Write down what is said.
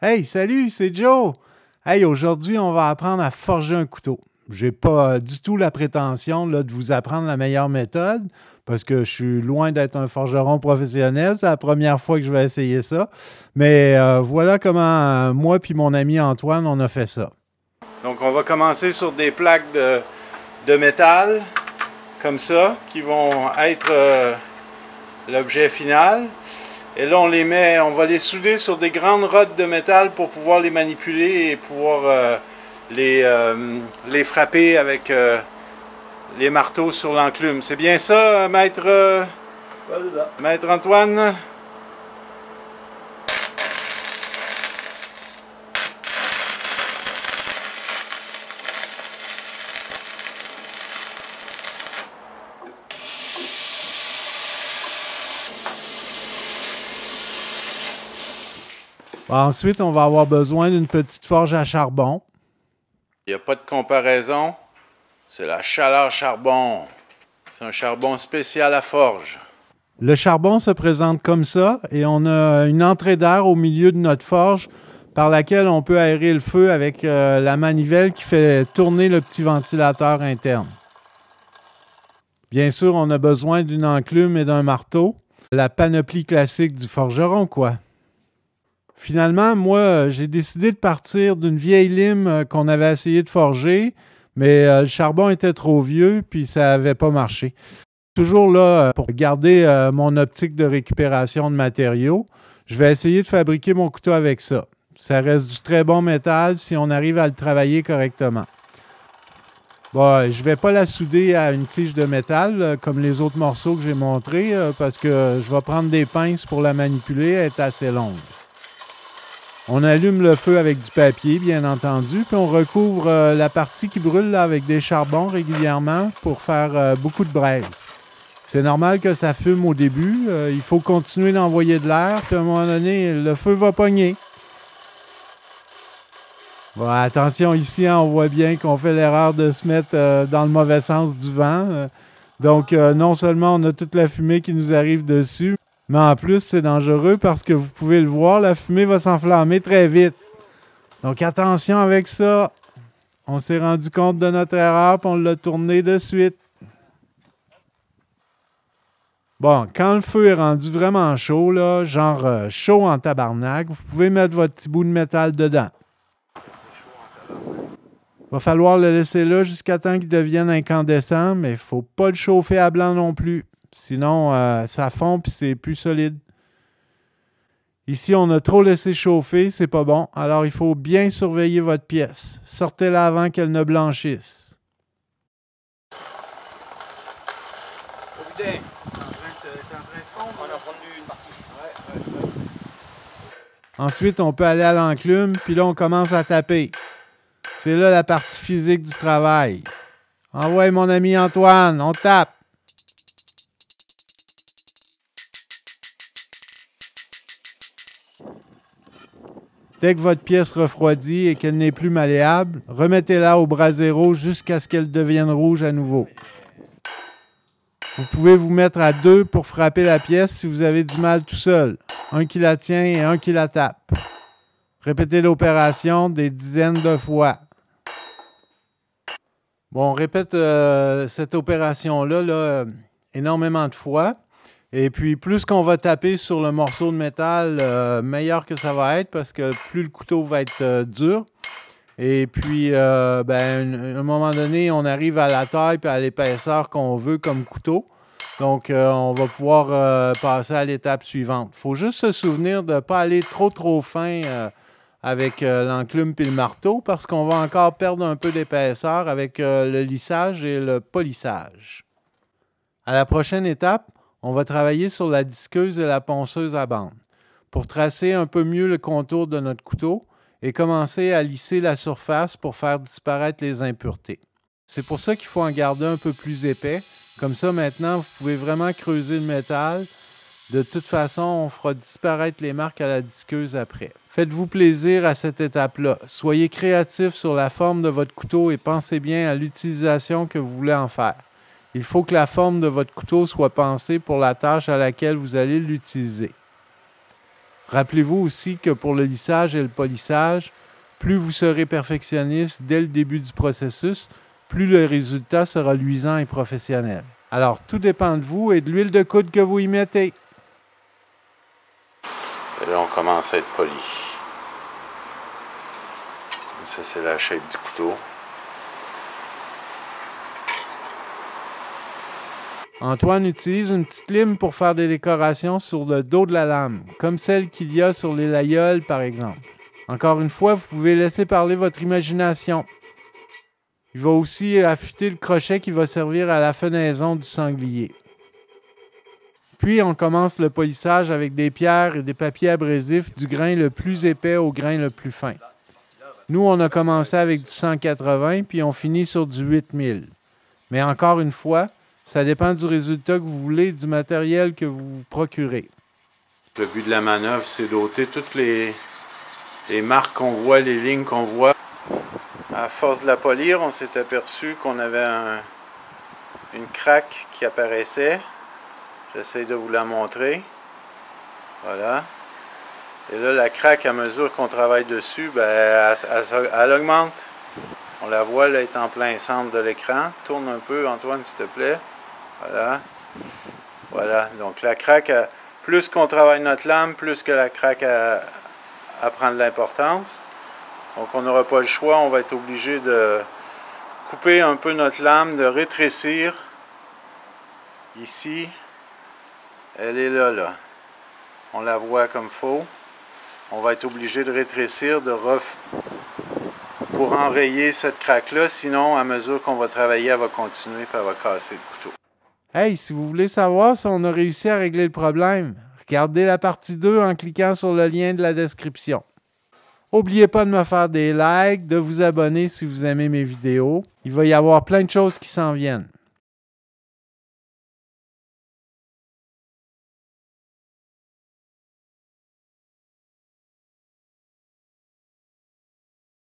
Hey, salut, c'est Joe! Hey, aujourd'hui, on va apprendre à forger un couteau. J'ai pas du tout la prétention là, de vous apprendre la meilleure méthode parce que je suis loin d'être un forgeron professionnel. C'est la première fois que je vais essayer ça. Mais voilà comment moi et mon ami Antoine, on a fait ça. Donc, on va commencer sur des plaques de métal comme ça qui vont être l'objet final. Et là, on va les souder sur des grandes rods de métal pour pouvoir les manipuler et pouvoir les frapper avec les marteaux sur l'enclume. C'est bien ça, maître, Ouais, c'est ça. maître Antoine? Bon, ensuite, on va avoir besoin d'une petite forge à charbon. Il n'y a pas de comparaison. C'est la chaleur charbon. C'est un charbon spécial à forge. Le charbon se présente comme ça et on a une entrée d'air au milieu de notre forge par laquelle on peut aérer le feu avec la manivelle qui fait tourner le petit ventilateur interne. Bien sûr, on a besoin d'une enclume et d'un marteau. La panoplie classique du forgeron, quoi. Finalement, moi, j'ai décidé de partir d'une vieille lime qu'on avait essayé de forger, mais le charbon était trop vieux, puis ça n'avait pas marché. Toujours là, pour garder mon optique de récupération de matériaux, je vais essayer de fabriquer mon couteau avec ça. Ça reste du très bon métal si on arrive à le travailler correctement. Bon, je ne vais pas la souder à une tige de métal, comme les autres morceaux que j'ai montrés, parce que je vais prendre des pinces pour la manipuler, elle est assez longue. On allume le feu avec du papier, bien entendu, puis on recouvre la partie qui brûle là, avec des charbons régulièrement pour faire beaucoup de braise. C'est normal que ça fume au début. Il faut continuer d'envoyer de l'air, puis à un moment donné, le feu va pogner. Bon, attention ici, hein, on voit bien qu'on fait l'erreur de se mettre dans le mauvais sens du vent. Donc, non seulement on a toute la fumée qui nous arrive dessus, mais en plus, c'est dangereux parce que vous pouvez le voir, la fumée va s'enflammer très vite. Donc, attention avec ça. On s'est rendu compte de notre erreur, puis on l'a tourné de suite. Bon, quand le feu est rendu vraiment chaud, là, genre chaud en tabarnak, vous pouvez mettre votre petit bout de métal dedans. Il va falloir le laisser là jusqu'à temps qu'il devienne incandescent, mais il ne faut pas le chauffer à blanc non plus. Sinon, ça fond et c'est plus solide. Ici, on a trop laissé chauffer, c'est pas bon. Alors, il faut bien surveiller votre pièce. Sortez-la avant qu'elle ne blanchisse. Oh putain, t'es en train de fondre. On a fondu une partie. Ouais. Ensuite, on peut aller à l'enclume, puis là, on commence à taper. C'est là la partie physique du travail. Envoie mon ami Antoine, on tape. Dès que votre pièce refroidit et qu'elle n'est plus malléable, remettez-la au brasero jusqu'à ce qu'elle devienne rouge à nouveau. Vous pouvez vous mettre à deux pour frapper la pièce si vous avez du mal tout seul. Un qui la tient et un qui la tape. Répétez l'opération des dizaines de fois. Bon, on répète cette opération-là énormément de fois. Et puis, plus qu'on va taper sur le morceau de métal, meilleur que ça va être parce que plus le couteau va être dur. Et puis, à un moment donné, on arrive à la taille et à l'épaisseur qu'on veut comme couteau. Donc, on va pouvoir passer à l'étape suivante. Il faut juste se souvenir de ne pas aller trop fin avec l'enclume et le marteau parce qu'on va encore perdre un peu d'épaisseur avec le lissage et le polissage. À la prochaine étape, on va travailler sur la disqueuse et la ponceuse à bande pour tracer un peu mieux le contour de notre couteau et commencer à lisser la surface pour faire disparaître les impuretés. C'est pour ça qu'il faut en garder un peu plus épais. Comme ça, maintenant, vous pouvez vraiment creuser le métal. De toute façon, on fera disparaître les marques à la disqueuse après. Faites-vous plaisir à cette étape-là. Soyez créatif sur la forme de votre couteau et pensez bien à l'utilisation que vous voulez en faire. Il faut que la forme de votre couteau soit pensée pour la tâche à laquelle vous allez l'utiliser. Rappelez-vous aussi que pour le lissage et le polissage, plus vous serez perfectionniste dès le début du processus, plus le résultat sera luisant et professionnel. Alors, tout dépend de vous et de l'huile de coude que vous y mettez. Et là, on commence à être poli. Ça, c'est la shape du couteau. Antoine utilise une petite lime pour faire des décorations sur le dos de la lame, comme celle qu'il y a sur les laïeuls, par exemple. Encore une fois, vous pouvez laisser parler votre imagination. Il va aussi affûter le crochet qui va servir à la fenaison du sanglier. Puis, on commence le polissage avec des pierres et des papiers abrasifs du grain le plus épais au grain le plus fin. Nous, on a commencé avec du 180, puis on finit sur du 8000. Mais encore une fois, ça dépend du résultat que vous voulez et du matériel que vous vous procurez. Le but de la manœuvre, c'est d'ôter toutes les marques qu'on voit, les lignes qu'on voit. À force de la polir, on s'est aperçu qu'on avait une craque qui apparaissait. J'essaie de vous la montrer. Voilà. Et là, la craque, à mesure qu'on travaille dessus, ben, elle augmente. On la voit, là, elle est en plein centre de l'écran. Tourne un peu, Antoine, s'il te plaît. Voilà. Voilà. Donc, la craque, plus qu'on travaille notre lame, plus que la craque prend de l'importance. Donc, on n'aura pas le choix. On va être obligé de couper un peu notre lame, de rétrécir. Ici. Elle est là, là. On la voit comme faux. On va être obligé de rétrécir, pour enrayer cette craque-là. Sinon, à mesure qu'on va travailler, elle va continuer et elle va casser le couteau. Hey, si vous voulez savoir si on a réussi à régler le problème, regardez la partie 2 en cliquant sur le lien de la description. N'oubliez pas de me faire des likes, de vous abonner si vous aimez mes vidéos. Il va y avoir plein de choses qui s'en viennent.